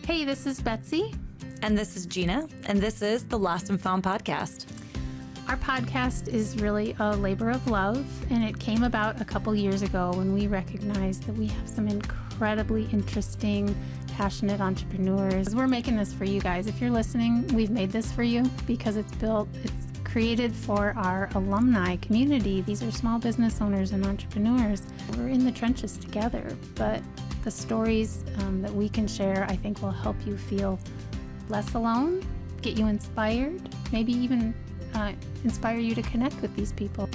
Hey, this is Betsy. And this is Gina, and this is the Lost and Found podcast. Our podcast is really a labor of love, and it came about a couple years ago when we recognized that we have some incredibly interesting, passionate entrepreneurs. We're making this for you guys. If you're listening, we've made this for you because it's created for our alumni community. These are small business owners and entrepreneurs. We're in the trenches together, but the stories that we can share, I think, will help you feel less alone, get you inspired, maybe even inspire you to connect with these people.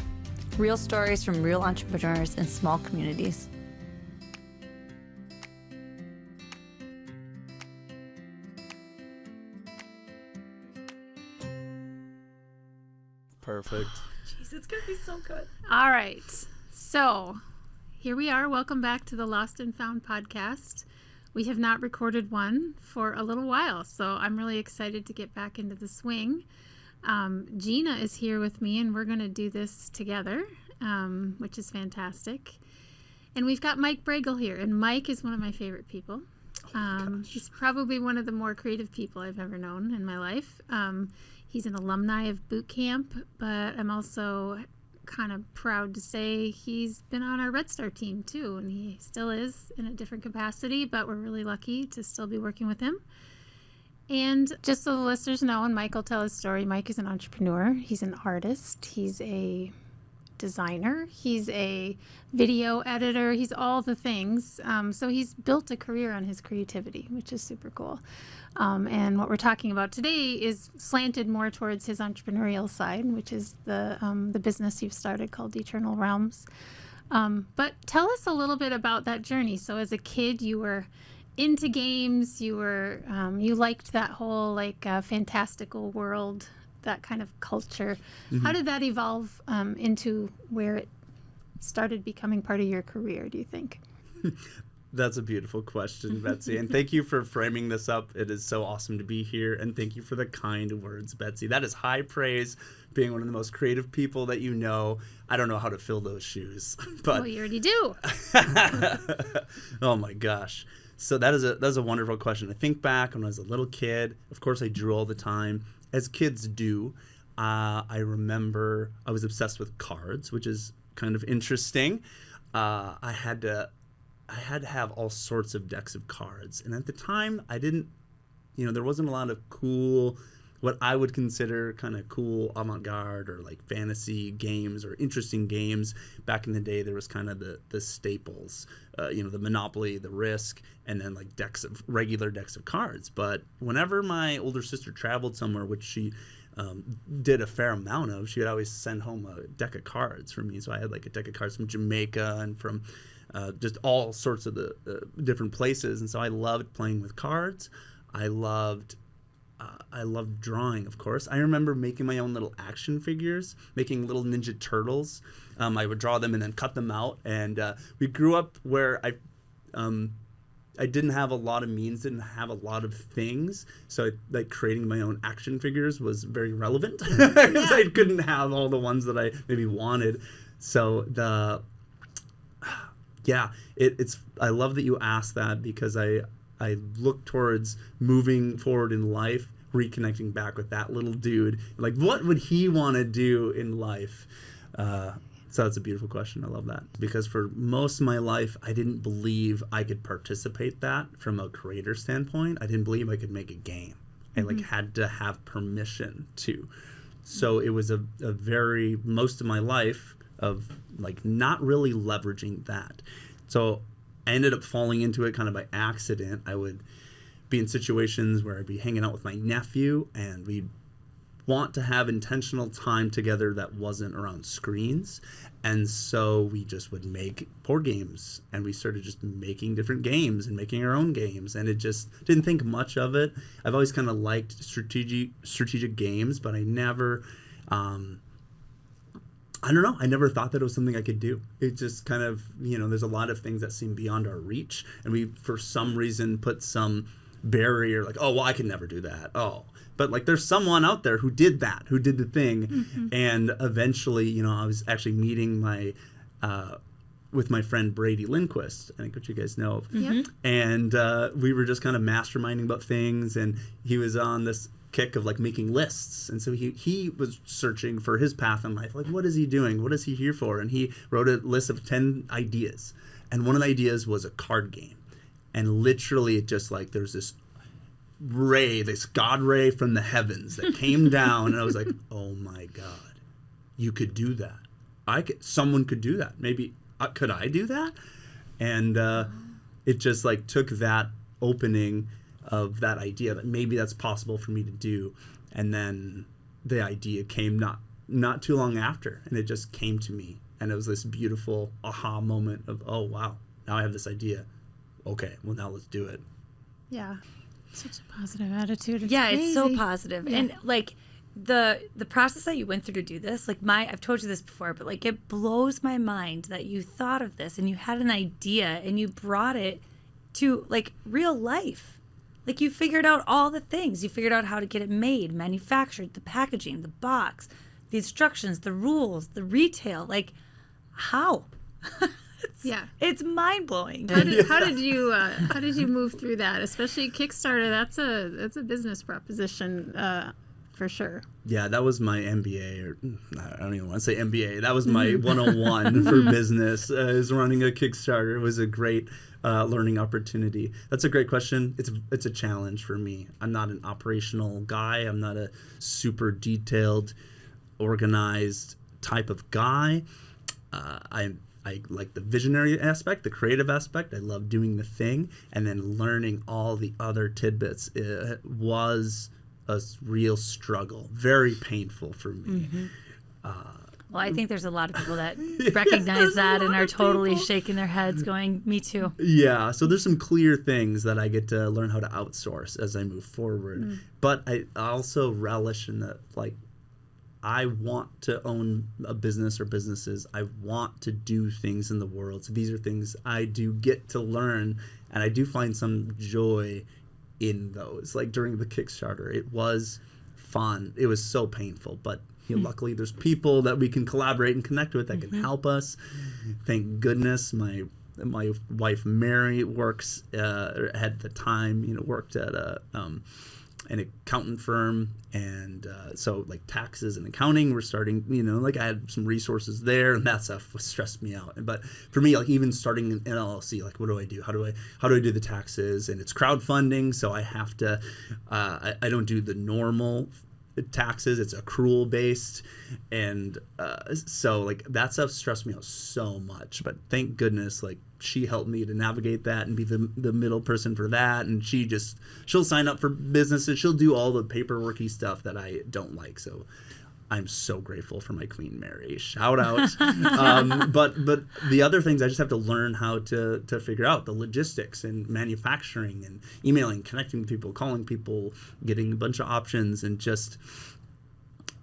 Real stories from real entrepreneurs in small communities. Perfect. Jeez, it's going to be so good. All right. So here we are. Welcome back to the Lost and Found podcast. We have not recorded one for a little while, so I'm really excited to get back into the swing. Gina is here with me, and we're going to do this together, which is fantastic. And we've got Mike Bregel here, and Mike is one of my favorite people. He's probably one of the more creative people I've ever known in my life. He's an alumni of boot camp, but I'm also kind of proud to say he's been on our redstar team too, and he still is in a different capacity, but we're really lucky to still be working with him. And just so the listeners know, and Mike will tell his story, Mike is an entrepreneur. He's an artist. He's a designer. He's a video editor. He's all the things. So he's built a career on his creativity, which is super cool. And what we're talking about today is slanted more towards his entrepreneurial side, which is the business you've started called Eternal Realms. But tell us a little bit about that journey. So as a kid, you were into games. You liked that whole fantastical world, that kind of culture. Mm-hmm. How did that evolve into where it started becoming part of your career, do you think? That's a beautiful question, Betsy. And thank you for framing this up. It is so awesome to be here. And thank you for the kind words, Betsy. That is high praise, being one of the most creative people that you know. I don't know how to fill those shoes. But well, you already do. Oh, my gosh. So that is a wonderful question. I think back when I was a little kid. Of course, I drew all the time, as kids do. I remember I was obsessed with cards, which is kind of interesting. I had to have all sorts of decks of cards. And at the time, I didn't, there wasn't a lot of cool, what I would consider kind of cool avant-garde or like fantasy games or interesting games. Back in the day, there was kind of the staples, the Monopoly, the Risk, and then like regular decks of cards. But whenever my older sister traveled somewhere, which she did a fair amount of, she would always send home a deck of cards for me. So I had like a deck of cards from Jamaica and from just all sorts of the different places. And so I loved playing with cards. I loved drawing, of course. I remember making my own little action figures, making little Ninja Turtles. I would draw them and then cut them out. And we grew up where I didn't have a lot of means, didn't have a lot of things. So creating my own action figures was very relevant because I couldn't have all the ones that I maybe wanted. So it's I love that you asked that because I look towards moving forward in life, reconnecting back with that little dude. Like, what would he want to do in life? So that's a beautiful question. I love that. Because for most of my life, I didn't believe I could participate that from a creator standpoint. I didn't believe I could make a game. I had to have permission to. So it was a very, most of my life of not really leveraging that. So I ended up falling into it kind of by accident. I would be in situations where I'd be hanging out with my nephew and we'd want to have intentional time together that wasn't around screens. And so we just would make board games and we started just making different games and making our own games. And it just didn't think much of it. I've always kind of liked strategic games, but I never, I never thought that it was something I could do. It just kind of, there's a lot of things that seem beyond our reach. And we, for some reason, put some barrier I can never do that. But there's someone out there who did that, who did the thing. Mm-hmm. And eventually, I was actually meeting my with my friend Brady Lindquist, I think, which you guys know of. Yep. And we were just kind of masterminding about things, and he was on this kick of like making lists, and so he was searching for his path in life. Like, what is he doing? What is he here for? And he wrote a list of 10 ideas, and one of the ideas was a card game. And literally, it just like there's this God ray from the heavens that came down, and I was like, oh my God, you could do that. Someone could do that. Maybe could I do that? And it just like took that opening of that idea that maybe that's possible for me to do, and then the idea came not too long after, and it just came to me, and it was this beautiful aha moment of, oh wow, now I have this idea. Okay, well now let's do it. Yeah. Such a positive attitude. Yeah, crazy. it's so positive. Yeah. And like the process that you went through to do this, like I've told you this before, but like it blows my mind that you thought of this and you had an idea and you brought it to like real life. Like you figured out all the things. You figured out how to get it made, manufactured, the packaging, the box, the instructions, the rules, the retail. Like how? It's mind blowing. How did you move through that? Especially Kickstarter. That's a business proposition for sure. Yeah, that was my MBA, or I don't even want to say MBA. That was my 101 for business. Is running a Kickstarter. It was a great learning opportunity. That's a great question. It's a challenge for me. I'm not an operational guy. I'm not a super detailed, organized type of guy. I like the visionary aspect, the creative aspect. I love doing the thing, and then learning all the other tidbits. It was a real struggle, very painful for me. Well, I think there's a lot of people that recognize that and are totally shaking their heads going, me too. Yeah, so there's some clear things that I get to learn how to outsource as I move forward. But I also relish in that, like, I want to own a business or businesses. I want to do things in the world. So these are things I do get to learn, and I do find some joy in those. Like during the Kickstarter, it was fun. It was so painful, but luckily there's people that we can collaborate and connect with that can help us. Thank goodness my wife Mary works at the time, worked at an accountant firm, and so like taxes and accounting, we're starting, like I had some resources there, and that stuff stressed me out. But for me, like even starting an LLC, like what do I do? How do I do the taxes? And it's crowdfunding, so I have to I don't do the normal taxes, it's accrual based, and so like that stuff stressed me out so much. But thank goodness, like she helped me to navigate that and be the middle person for that, and she'll sign up for businesses, she'll do all the paperworky stuff that I don't like. So I'm so grateful for my Queen Mary. Shout out. But the other things I just have to learn how to figure out, the logistics and manufacturing and emailing, connecting with people, calling people, getting a bunch of options, and just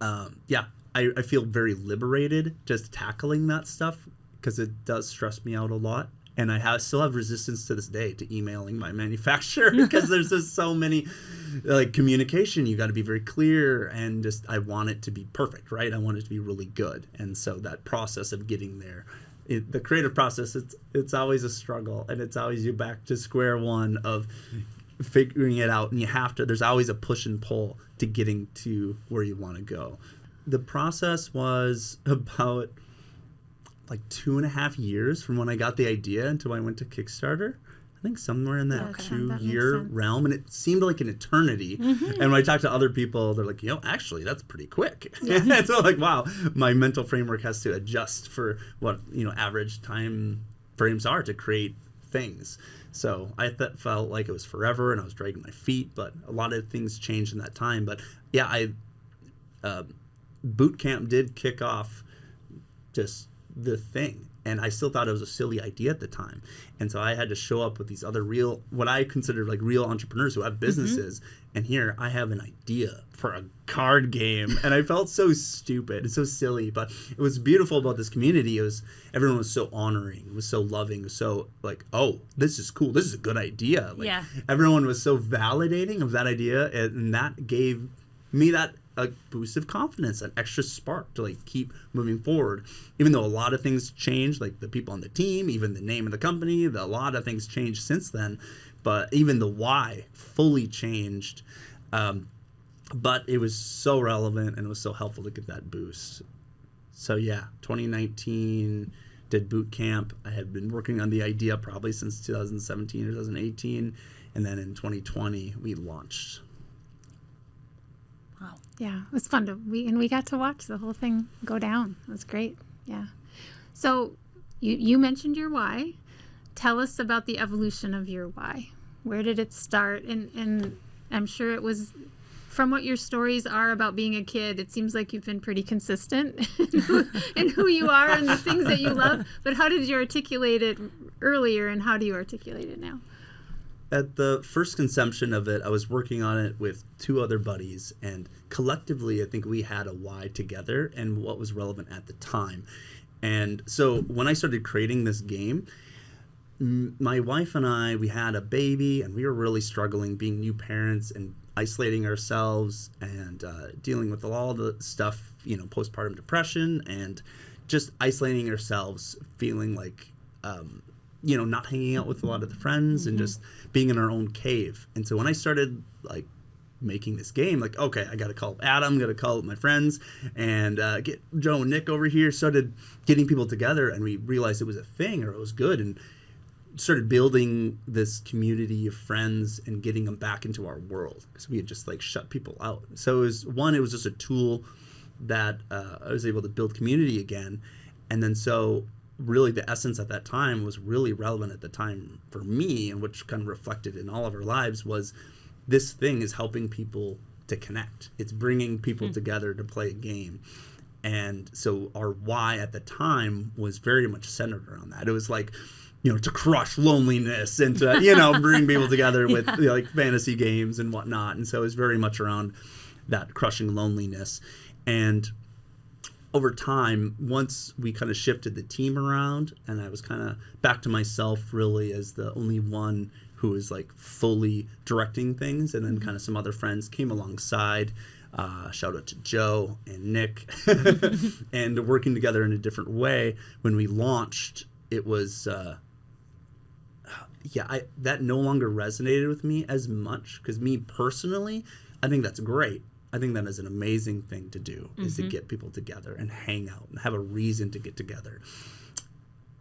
I feel very liberated just tackling that stuff, because it does stress me out a lot. And I still have resistance to this day to emailing my manufacturer, because there's just so many, like, communication. You got to be very clear, and just I want it to be perfect, right? I want it to be really good. And so that process of getting there, the creative process, it's always a struggle, and it's always you back to square one of figuring it out. And there's always a push and pull to getting to where you want to go. The process was about like 2.5 years from when I got the idea until I went to Kickstarter. I think somewhere in that 2-year realm, and it seemed like an eternity. And when I talk to other people, they're like, actually, that's pretty quick. And so like, wow, my mental framework has to adjust for what, average time frames are to create things. So I felt like it was forever, and I was dragging my feet, but a lot of things changed in that time. But yeah, boot camp did kick off just the thing, and I still thought it was a silly idea at the time. And so I had to show up with these other what I consider like real entrepreneurs who have businesses, and here I have an idea for a card game, and I felt so stupid and so silly. But it was beautiful about this community. Everyone was so honoring, was so loving, was so like, oh, this is cool, this is a good idea. Like, everyone was so validating of that idea, and that gave me that a boost of confidence, an extra spark to like keep moving forward. Even though a lot of things changed, like the people on the team, even the name of the company, a lot of things changed since then. But even the why fully changed. But it was so relevant and it was so helpful to get that boost. So yeah, 2019 did boot camp. I had been working on the idea probably since 2017 or 2018. And then in 2020, we launched. Wow. Yeah, it was fun we got to watch the whole thing go down. It was great. Yeah. So you mentioned your why. Tell us about the evolution of your why. Where did it start? And I'm sure it was, from what your stories are about being a kid, it seems like you've been pretty consistent in who you are and the things that you love. But how did you articulate it earlier, and how do you articulate it now? At the first conception of it, I was working on it with two other buddies, and collectively, I think we had a why together and what was relevant at the time. And so when I started creating this game, my wife and I, we had a baby, and we were really struggling being new parents and isolating ourselves and dealing with all the stuff, postpartum depression, and just isolating ourselves, feeling like, not hanging out with a lot of the friends and just being in our own cave. And so when I started like making this game, like, okay, I got to call up Adam, got to call up my friends, and get Joe and Nick over here, started getting people together, and we realized it was a thing, or it was good, and started building this community of friends and getting them back into our world, because we had just like shut people out. So it was just a tool that I was able to build community again. And then so really the essence at that time was really relevant at the time for me, and which kind of reflected in all of our lives, was this thing is helping people to connect. It's bringing people together to play a game. And so our why at the time was very much centered around that. It was like, to crush loneliness and to, bring people together with like fantasy games and whatnot. And so it was very much around that crushing loneliness. And over time, once we kind of shifted the team around, and I was kind of back to myself really as the only one who was like fully directing things, and then kind of some other friends came alongside. Shout out to Joe and Nick, and working together in a different way. When we launched, it was that no longer resonated with me as much, because me personally, I think that's great. I think that is an amazing thing to do, is to get people together and hang out and have a reason to get together.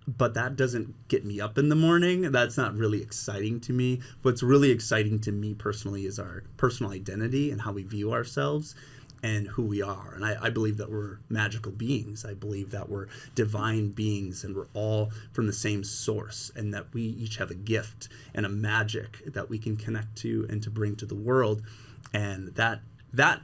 But that doesn't get me up in the morning. That's not really exciting to me. What's really exciting to me personally is our personal identity and how we view ourselves and who we are. And I believe that we're magical beings. I believe that we're divine beings, and we're all from the same source, and that we each have a gift and a magic that we can connect to and to bring to the world. And that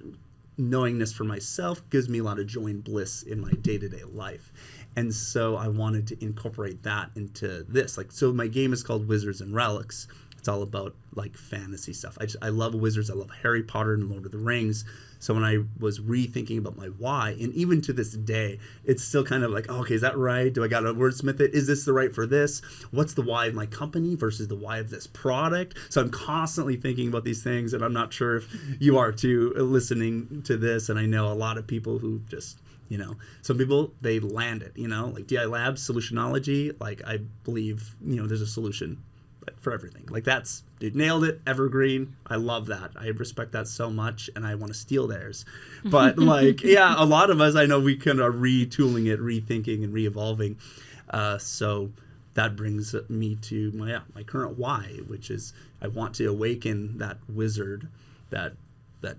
knowingness for myself gives me a lot of joy and bliss in my day-to-day life. And so I wanted to incorporate that into this. So my game is called Wizards and Relics. It's all about like fantasy stuff. I love wizards. I love Harry Potter and Lord of the Rings. So when I was rethinking about my why, and even to this day, it's still kind of like, okay, is that right? Do I got to wordsmith it? Is this the right for this? What's the why of my company versus the why of this product? So I'm constantly thinking about these things, and I'm not sure if you are too, listening to this. And I know a lot of people who just, some people, they land it, like DI Labs, solutionology. Like I believe, there's a solution for everything. Like that's, dude, nailed it, evergreen. I love that. I respect that so much, and I want to steal theirs. But like, yeah, a lot of us, I know we kind of retooling it, rethinking and re-evolving. So that brings me to my current why, which is I want to awaken that wizard, that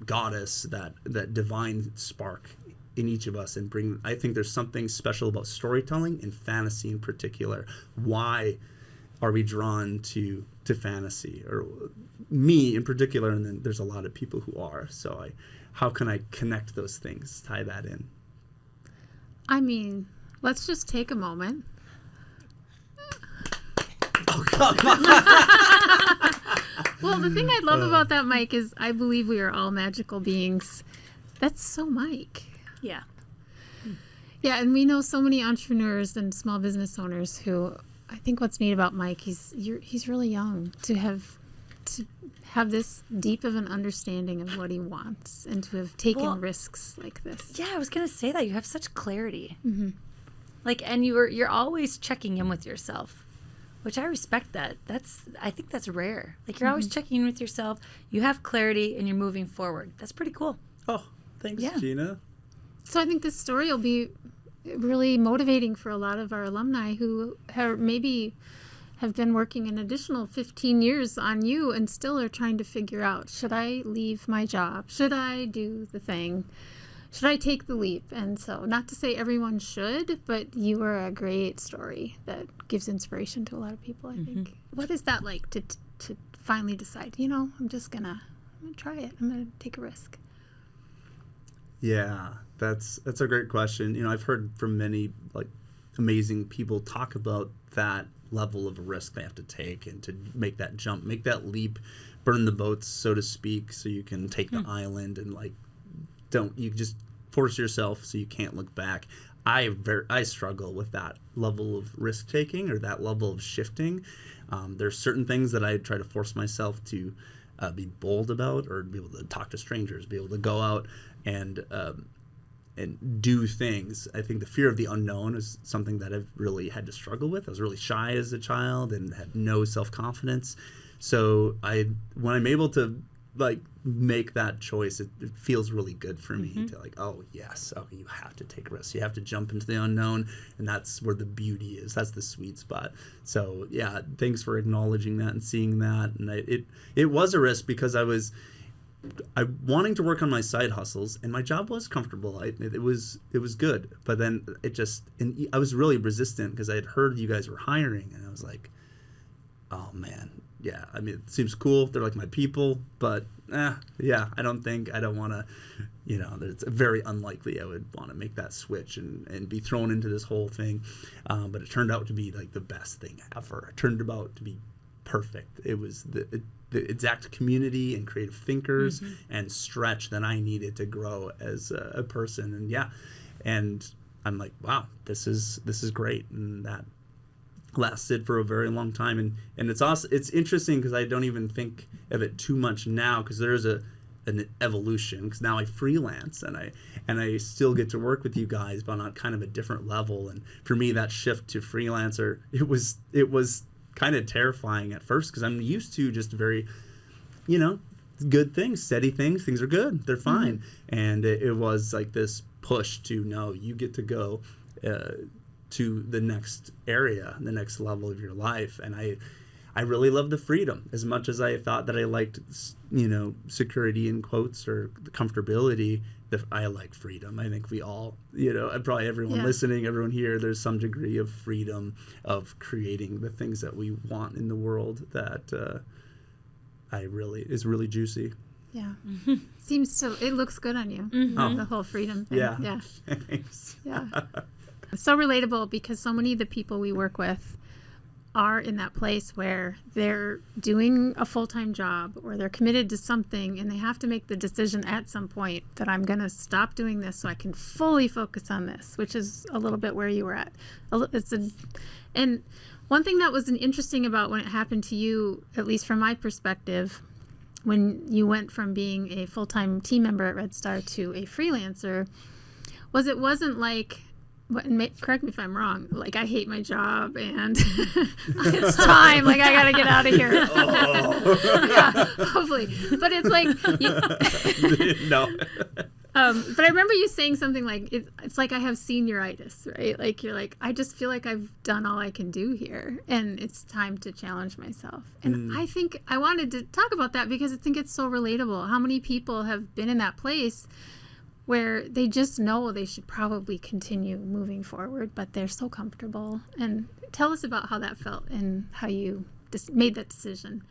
goddess, that divine spark in each of us, and bring, I think there's something special about storytelling and fantasy in particular. Why are we drawn to fantasy, or me in particular? And then there's a lot of people who are. So how can I connect those things, tie that in? I mean, let's just take a moment. Oh, come on. Well, the thing I love about that, Mike, is I believe we are all magical beings. That's so Mike. Yeah. Yeah, and we know so many entrepreneurs and small business owners who, I think what's neat about Mike, he's really young to have to have this deep of an understanding of what he wants and to have taken risks like this. Yeah, I was gonna say that you have such clarity. Mm-hmm. Like, and you're always checking in with yourself, which I respect that. I think that's rare. Like, you're always checking in with yourself. You have clarity, and you're moving forward. That's pretty cool. Oh, thanks, Gina. So I think this story will be really motivating for a lot of our alumni who maybe have been working an additional 15 years on you and still are trying to figure out, should I leave my job? Should I do the thing? Should I take the leap? And so, not to say everyone should, but you are a great story that gives inspiration to a lot of people, I think. What is that like to finally decide, I'm going to try it. I'm going to take a risk? Yeah, that's a great question. I've heard from many amazing people talk about that level of risk they have to take and to make that jump, make that leap, burn the boats, so to speak, so you can take the island and you just force yourself so you can't look back. I struggle with that level of risk taking or that level of shifting. There's certain things that I try to force myself to be bold about, or be able to talk to strangers, be able to go out and do things. I think the fear of the unknown is something that I've really had to struggle with. I was really shy as a child and had no self-confidence. So when I'm able to make that choice, it feels really good for me to you have to take risks. You have to jump into the unknown, and that's where the beauty is. That's the sweet spot. So yeah, thanks for acknowledging that and seeing that. And it was a risk because I wanting to work on my side hustles, and my job was comfortable. It was good, but then I was really resistant because I had heard you guys were hiring, and I was like, oh man, yeah. I mean, it seems cool. They're like my people, but I don't want to. It's very unlikely I would want to make that switch and be thrown into this whole thing. But it turned out to be the best thing ever. It turned out to be perfect. It was the exact community and creative thinkers and stretch that I needed to grow as a person. And I'm like, wow, this is great. And that lasted for a very long time. And it's also, it's interesting because I don't even think of it too much now, because there's an evolution, because now I freelance and I still get to work with you guys, but on kind of a different level. And for me, that shift to freelancer, it was kind of terrifying at first, because I'm used to just very, good things, steady things. Things are good. They're fine. And it was like this push to, no, you get to go to the next area, the next level of your life. And I really love the freedom as much as I thought that I liked, security in quotes or the comfortability. I like freedom. I think we all, probably everyone listening, everyone here, there's some degree of freedom of creating the things that we want in the world that is really juicy. Yeah. It looks good on you. The whole freedom thing. Yeah. Thanks. Yeah. So relatable, because so many of the people we work with are in that place where they're doing a full-time job or they're committed to something, and they have to make the decision at some point that I'm going to stop doing this so I can fully focus on this, which is a little bit where you were at. And one thing that was interesting about when it happened to you, at least from my perspective, when you went from being a full-time team member at redstar to a freelancer, was it wasn't like, correct me if I'm wrong, I hate my job and it's time, I gotta get out of here. Yeah, hopefully. But it's no. But I remember you saying something like, it's like I have senioritis, right? You're like, I just feel like I've done all I can do here, and it's time to challenge myself. And I think I wanted to talk about that because I think it's so relatable. How many people have been in that place where they just know they should probably continue moving forward, but they're so comfortable. And tell us about how that felt and how you made that decision.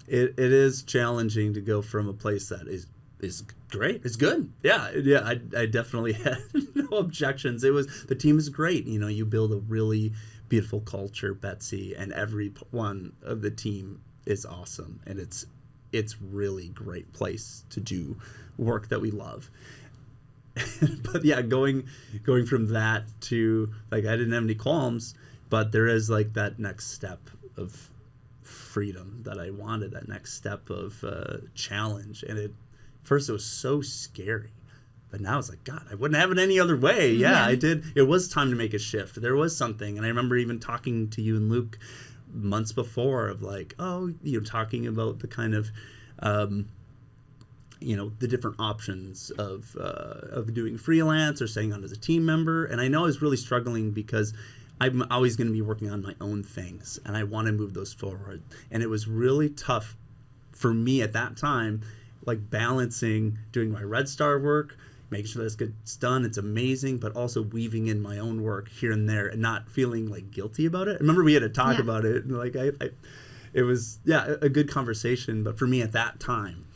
It is challenging to go from a place that is great. It's good. Yeah. I definitely had no objections. The team is great. You build a really beautiful culture, Betsy, and every one of the team is awesome. And it's really great place to do work that we love. But yeah, going from that to I didn't have any qualms, but there is that next step of freedom that I wanted, that next step of challenge. And first it was so scary. But now it's like, God, I wouldn't have it any other way. Yeah, I did. It was time to make a shift. There was something. And I remember even talking to you and Luke months before of like, talking about the kind of, the different options of doing freelance or staying on as a team member. And I know I was really struggling because I'm always going to be working on my own things. And I want to move those forward. And it was really tough for me at that time, like balancing doing my redstar work, making sure that gets done, it's amazing, but also weaving in my own work here and there and not feeling like guilty about it. I remember we had to talk about it, and like it was a good conversation. But for me at that time,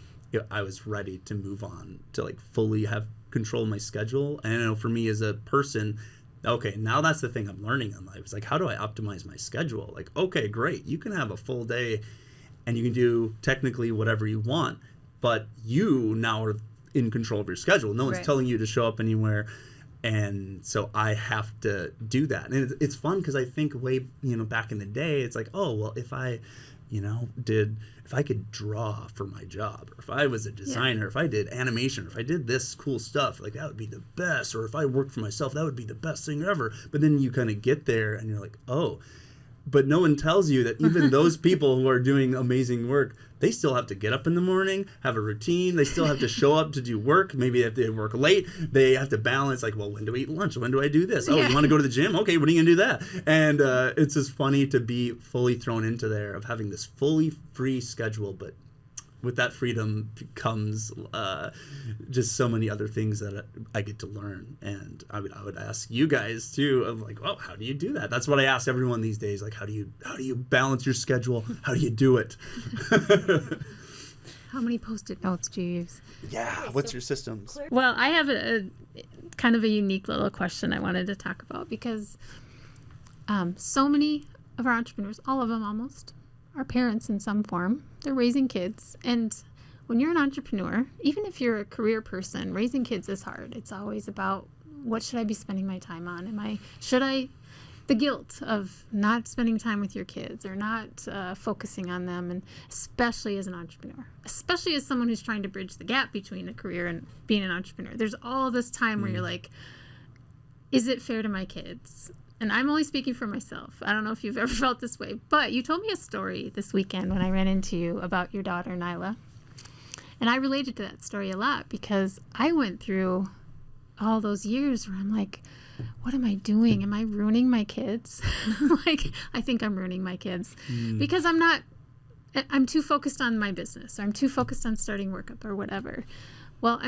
I was ready to move on to like fully have control of my schedule. And I know for me as a person, okay, now that's the thing I'm learning in life. It's like, how do I optimize my schedule? Like, okay, great, you can have a full day, and you can do technically whatever you want, but you now are in control of your schedule. No one's telling you to show up anywhere. And so I have to do that. And it's fun because I think way, back in the day, it's like, oh, well, if I, if I could draw for my job, or if I was a designer, if I did animation, or if I did this cool stuff, like that would be the best. Or if I worked for myself, that would be the best thing ever. But then you kind of get there and you're like, oh, but no one tells you that even those people who are doing amazing work, they still have to get up in the morning, have a routine. They still have to show up to do work. Maybe if they work late, they have to balance like, well, when do I eat lunch? When do I do this? Oh, you want to go to the gym? Okay, when are you going to do that? And it's just funny to be fully thrown into there of having this fully free schedule, but with that freedom comes just so many other things that I get to learn. And I would ask you guys too of like, well, how do you do that? That's what I ask everyone these days. Like, how do you balance your schedule? How do you do it? How many Post-it notes do you use? Yeah. What's your systems? Well, I have a kind of a unique little question I wanted to talk about because so many of our entrepreneurs, all of them almost, are parents in some form. They're raising kids. And when you're an entrepreneur, even if you're a career person, raising kids is hard. It's always about, what should I be spending my time on? The guilt of not spending time with your kids or not focusing on them, and especially as an entrepreneur, especially as someone who's trying to bridge the gap between a career and being an entrepreneur. There's all this time where you're like, is it fair to my kids? And I'm only speaking for myself. I don't know if you've ever felt this way, but you told me a story this weekend when I ran into you about your daughter, Nyla. And I related to that story a lot because I went through all those years where I'm like, what am I doing? Am I ruining my kids? I think I'm ruining my kids because I'm too focused on my business, or I'm too focused on starting Workup or whatever. Well,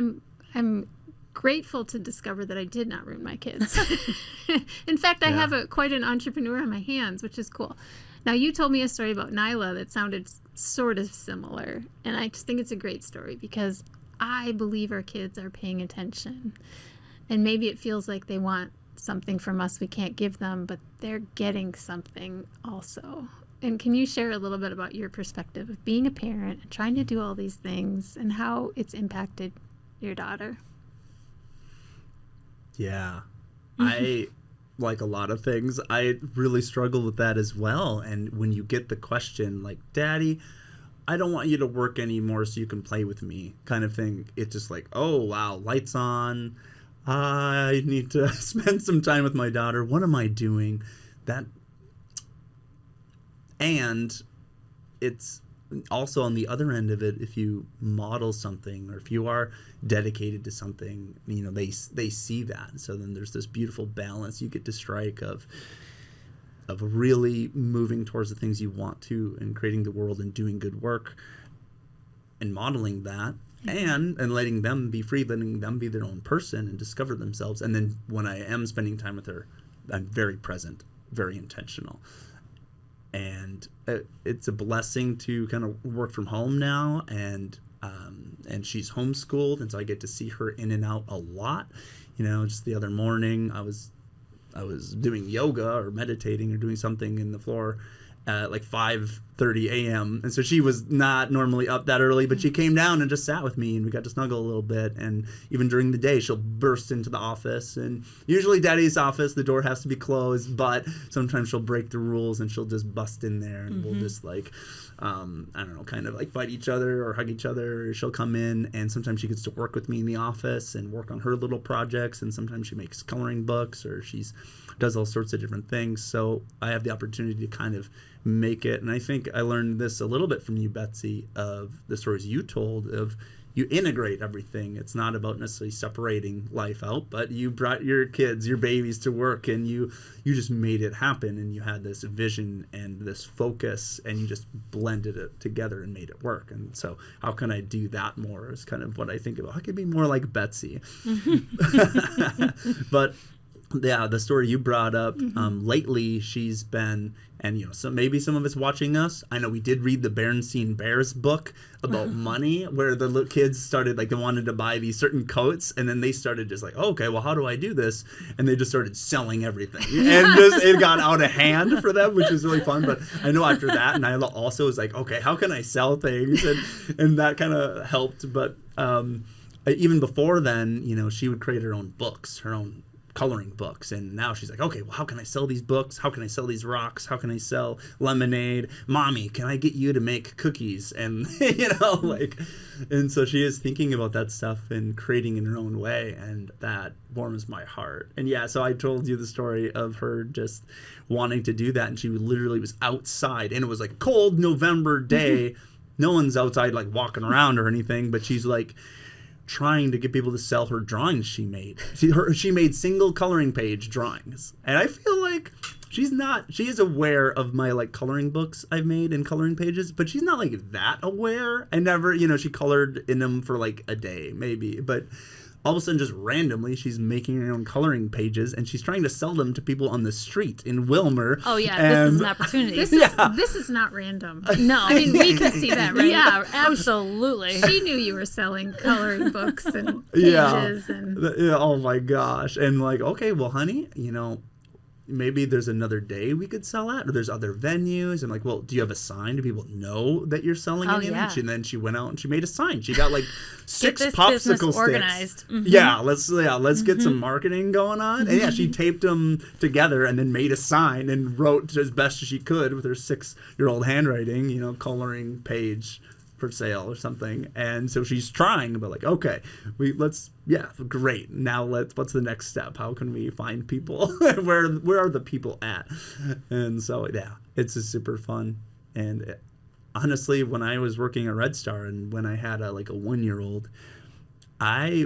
I'm grateful to discover that I did not ruin my kids. In fact, I have quite an entrepreneur on my hands, which is cool. Now, you told me a story about Nyla that sounded sort of similar, and I just think it's a great story because I believe our kids are paying attention. And maybe it feels like they want something from us we can't give them, but they're getting something also. And can you share a little bit about your perspective of being a parent and trying to do all these things and how it's impacted your daughter? Yeah. I, like a lot of things, I really struggle with that as well. And when you get the question like, Daddy, I don't want you to work anymore so you can play with me kind of thing, it's just like, oh, wow, lights on. I need to spend some time with my daughter. What am I doing? And it's also on the other end of it, if you model something or if you are dedicated to something, they see that. So then there's this beautiful balance you get to strike of really moving towards the things you want to and creating the world and doing good work and modeling that and letting them be free, letting them be their own person and discover themselves. And then when I am spending time with her, I'm very present, very intentional. And it's a blessing to kind of work from home now, and she's homeschooled, and so I get to see her in and out a lot. Just the other morning, I was doing yoga or meditating or doing something in the floor at like 5 5:30 a.m. And so she was not normally up that early, but she came down and just sat with me, and we got to snuggle a little bit. And even during the day, she'll burst into the office. And usually Daddy's office, the door has to be closed, but sometimes she'll break the rules and she'll just bust in there, and we'll just like, I don't know, kind of like fight each other or hug each other. Or she'll come in, and sometimes she gets to work with me in the office and work on her little projects. And sometimes she makes coloring books, or she's does all sorts of different things. So I have the opportunity to kind of make it. And I think I learned this a little bit from you, Betsy, of the stories you told of you integrate everything. It's not about necessarily separating life out, but you brought your kids, your babies to work, and you just made it happen, and you had this vision and this focus, and you just blended it together and made it work. And so how can I do that more is kind of what I think about. I could be more like Betsy. But yeah, the story you brought up, lately she's been, and you know, so maybe some of us watching us, I know we did read the Berenstain Bears book about money, where the little kids started, like, they wanted to buy these certain coats, and then they started just like, oh, okay, well, how do I do this? And they just started selling everything, and just it got out of hand for them, which was really fun. But I know after that, Nyla also was like, okay, how can I sell things? And that kind of helped. But even before then, you know, she would create her own books, her own coloring books, and now she's like, okay, well, how can I sell these books? How can I sell these rocks? How can I sell lemonade? Mommy, can I get you to make cookies? And you know, like, and so she is thinking about that stuff and creating in her own way, and that warms my heart. And yeah, so I told you the story of her just wanting to do that, and she literally was outside, and it was like a cold November day. No one's outside like walking around or anything, but she's like trying to get people to sell her drawings she made. She made single coloring page drawings. And I feel like she is aware of my like coloring books I've made and coloring pages, but she's not like that aware. I never, you know, she colored in them for like a day maybe, but all of a sudden, just randomly, she's making her own coloring pages, and she's trying to sell them to people on the street in Wilmer. Oh, yeah, this is an opportunity. This is not random. No. I mean, we could see that, right? Yeah, absolutely. She knew you were selling coloring books and pages. Yeah, oh, my gosh. And like, okay, well, honey, you know, maybe there's another day we could sell at, or there's other venues. And like, well, do you have a sign? Do people know that you're selling an image? And then she went out and she made a sign. She got like 6 popsicle sticks. Organized. Mm-hmm. Let's get some marketing going on. And yeah, she taped them together and then made a sign and wrote as best as she could with her 6-year-old handwriting, you know, coloring page for sale or something. And so she's trying, but like, okay, great. Now what's the next step? How can we find people? where are the people at? And so yeah, it's just super fun. And honestly, when I was working at redstar and when I had a 1-year-old, I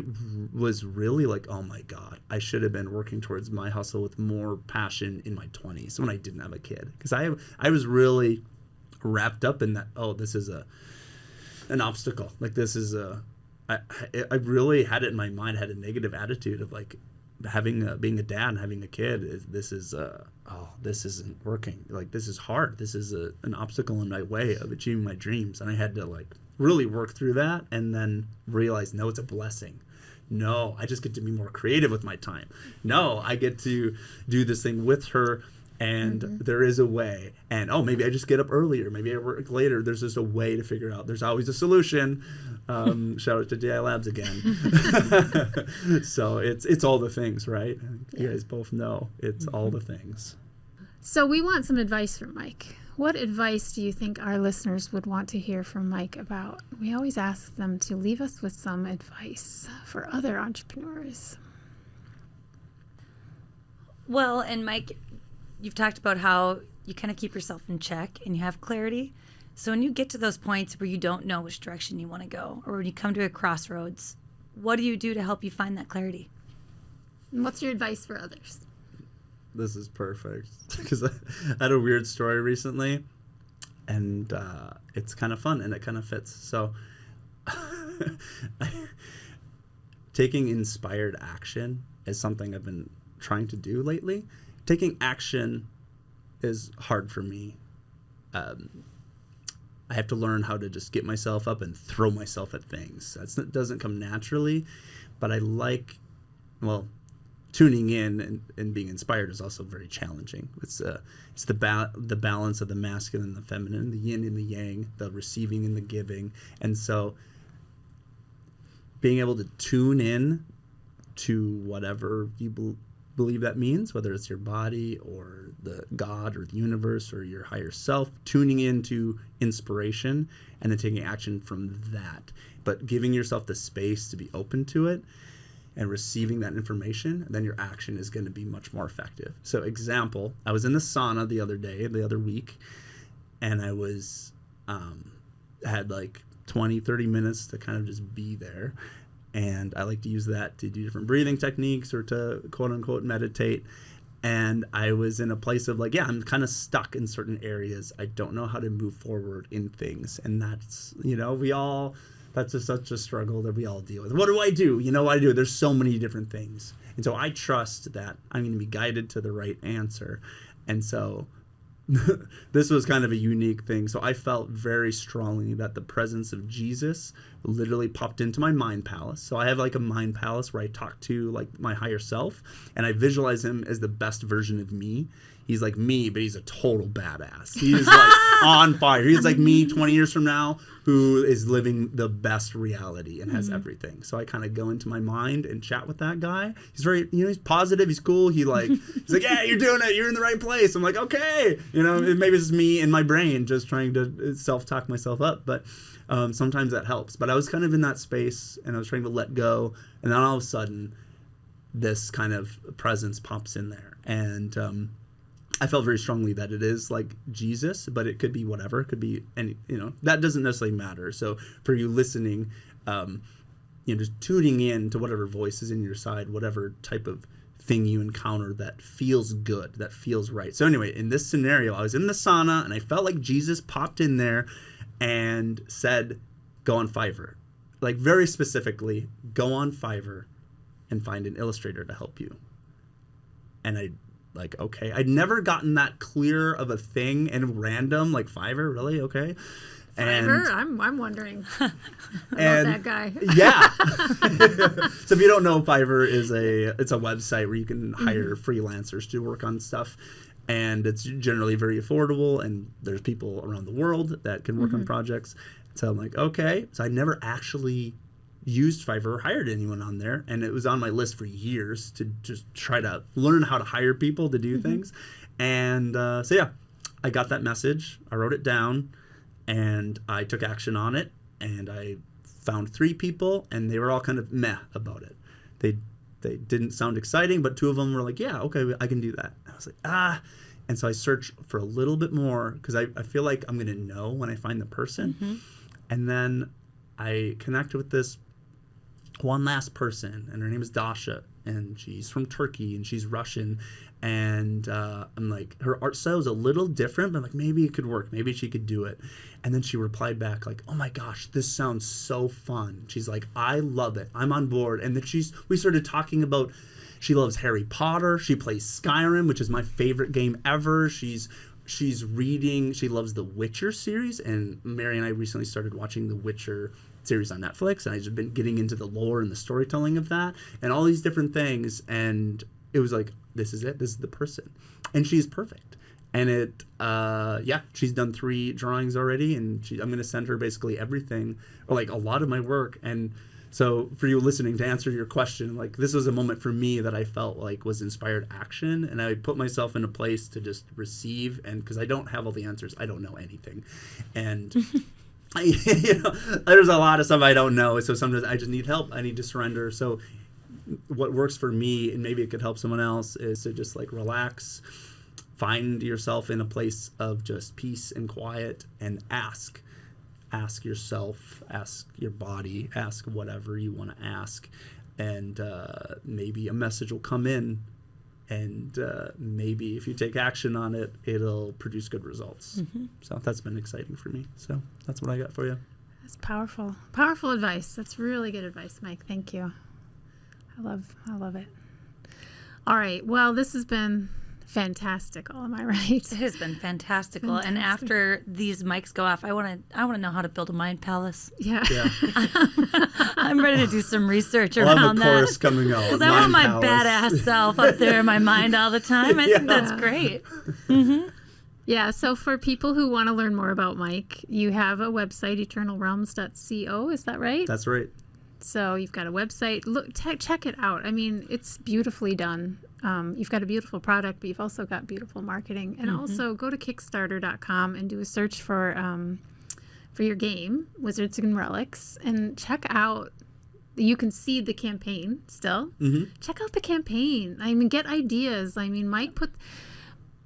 was really like, oh my God, I should have been working towards my hustle with more passion in my 20s when I didn't have a kid. Because I was really wrapped up in that, oh, this is an obstacle. Like, this is I really had it in my mind, had a negative attitude of like being a dad and having a kid. This isn't working. Like, this is hard. This is an obstacle in my way of achieving my dreams. And I had to like really work through that and then realize, no, it's a blessing. No, I just get to be more creative with my time. No, I get to do this thing with her. And there is a way. And, oh, maybe I just get up earlier. Maybe I work later. There's just a way to figure out. There's always a solution. Shout out to DI Labs again. So it's all the things, right? You guys both know it's all the things. So we want some advice from Mike. What advice do you think our listeners would want to hear from Mike about? We always ask them to leave us with some advice for other entrepreneurs. Well, and Mike, you've talked about how you kind of keep yourself in check and you have clarity. So when you get to those points where you don't know which direction you want to go, or when you come to a crossroads, what do you do to help you find that clarity? And what's your advice for others? This is perfect. Because I had a weird story recently, and it's kind of fun, and it kind of fits. So taking inspired action is something I've been trying to do lately. Taking action is hard for me. I have to learn how to just get myself up and throw myself at things. That doesn't come naturally, but I tuning in and being inspired is also very challenging. It's the balance of the masculine and the feminine, the yin and the yang, the receiving and the giving. And so being able to tune in to whatever you believe that means, whether it's your body or the God or the universe or your higher self, tuning into inspiration and then taking action from that, but giving yourself the space to be open to it and receiving that information, then your action is going to be much more effective. So example, I was in the sauna the other week, and I was had like 20-30 minutes to kind of just be there. And I like to use that to do different breathing techniques or to quote unquote meditate. And I was in a place of like, yeah, I'm kind of stuck in certain areas. I don't know how to move forward in things. And that's, that's just such a struggle that we all deal with. What do I do? What I do? There's so many different things. And so I trust that I'm going to be guided to the right answer. And so this was kind of a unique thing. So I felt very strongly that the presence of Jesus literally popped into my mind palace. So I have like a mind palace where I talk to like my higher self, and I visualize him as the best version of me. He's like me, but he's a total badass. He's like on fire. He's like me 20 years from now, who is living the best reality and has everything. So I kind of go into my mind and chat with that guy. He's very, he's positive. He's cool. He's like, yeah, you're doing it. You're in the right place. I'm like, okay. Maybe it's me in my brain just trying to self-talk myself up. But sometimes that helps. But I was kind of in that space, and I was trying to let go. And then all of a sudden, this kind of presence pops in there. And I felt very strongly that it is like Jesus, but it could be whatever. It could be any, that doesn't necessarily matter. So for you listening, just tuning in to whatever voice is in your side, whatever type of thing you encounter that feels good, that feels right. So anyway, in this scenario, I was in the sauna and I felt like Jesus popped in there and said, go on Fiverr. Like very specifically, go on Fiverr and find an illustrator to help you. And okay, I'd never gotten that clear of a thing and random, like Fiverr, really? Okay. Fiverr? I'm wondering about that guy. Yeah. So if you don't know, Fiverr is it's a website where you can hire freelancers to work on stuff. And it's generally very affordable, and there's people around the world that can work on projects. So I'm like, okay. So I never actually used Fiverr or hired anyone on there, and it was on my list for years to just try to learn how to hire people to do things. And so yeah, I got that message, I wrote it down, and I took action on it, and I found 3 people, and they were all kind of meh about it. They didn't sound exciting, but 2 of them were like, yeah, okay, I can do that. I was like, and so I searched for a little bit more, because I feel like I'm going to know when I find the person. And then I connected with this one last person, and her name is Dasha, and she's from Turkey, and she's Russian, and I'm like, her art style is a little different, but I'm like, maybe it could work, maybe she could do it. And then she replied back like, oh my gosh, this sounds so fun. She's like, I love it, I'm on board. And then we started talking about, she loves Harry Potter, she plays Skyrim, which is my favorite game ever. She's reading, she loves the Witcher series, and Mary and I recently started watching the Witcher series on Netflix, and I've just been getting into the lore and the storytelling of that and all these different things, and it was like, this is it, this is the person, and she's perfect. And she's done 3 drawings already, and I'm going to send her basically everything, or like a lot of my work. And so for you listening, to answer your question, like this was a moment for me that I felt like was inspired action, and I put myself in a place to just receive, and because I don't have all the answers, I don't know anything, and there's a lot of stuff I don't know, so sometimes I just need help, I need to surrender. So what works for me, and maybe it could help someone else, is to just like relax, find yourself in a place of just peace and quiet, and ask yourself, ask your body, ask whatever you want to ask, and maybe a message will come in, and maybe if you take action on it, it'll produce good results. So that's been exciting for me. So that's what I got for you. That's powerful advice. That's really good advice, Mike. Thank you. I love it. All right, well, this has been fantastical. Am I right? It has been fantastical. And after these mics go off, I want to know how to build a mind palace. Yeah. Yeah. I'm ready to do some research I'll have around a that. course coming out. Because I want my badass self up there in my mind all the time. I think that's great. Yeah, so for people who want to learn more about Mike, you have a website, eternalrealms.co, is that right? That's right. So you've got a website. Look, check it out. I mean, it's beautifully done. You've got a beautiful product, but you've also got beautiful marketing. And also go to Kickstarter.com and do a search for your game, Wizards and Relics, and check out. You can see the campaign still. Check out the campaign. I mean, get ideas. I mean, Mike put...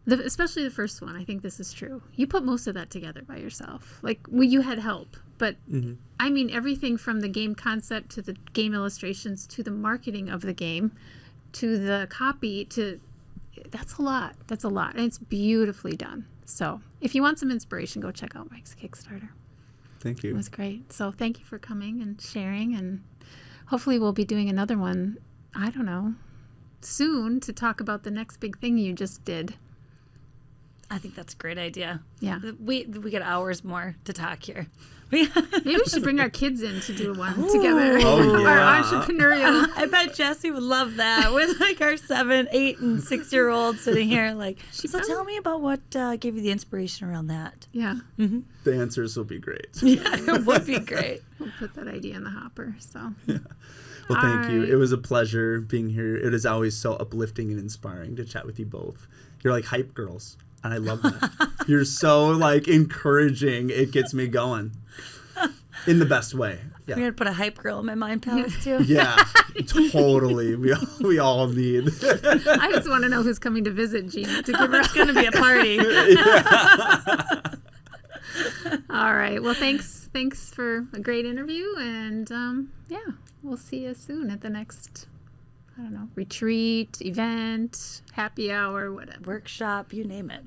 especially the first one, I think this is true. You put most of that together by yourself. Like, you had help, but I mean, everything from the game concept to the game illustrations to the marketing of the game to the copy to that's a lot. That's a lot, and it's beautifully done. So, if you want some inspiration, go check out Mike's Kickstarter. Thank you. It was great. So, thank you for coming and sharing, and hopefully, we'll be doing another one. I don't know, soon to talk about the next big thing you just did. I think that's a great idea. Yeah. We get hours more to talk here. Maybe we should bring our kids in to do one together. Oh, yeah. Our entrepreneurial. I bet Jessie would love that with like our 7, 8, and 6-year-olds sitting here like, so tell me about what gave you the inspiration around that. Yeah. The answers will be great. Yeah, it would be great. We'll put that idea in the hopper. So. Yeah. Well, thank you. right. It was a pleasure being here. It is always so uplifting and inspiring to chat with you both. You're like hype girls, and I love that. You're so like encouraging. It gets me going in the best way. We're Yeah. gonna put a hype girl in my mind palace too. Yeah, totally. We all need. I just want to know who's coming to visit Gina to give her. It's gonna be a party. All right. Well, thanks for a great interview, and yeah, we'll see you soon at the next, I don't know, retreat, event, happy hour, whatever. Workshop, you name it.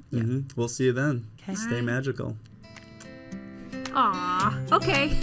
We'll see you then. Okay. Stay All right. magical. Aw. Okay.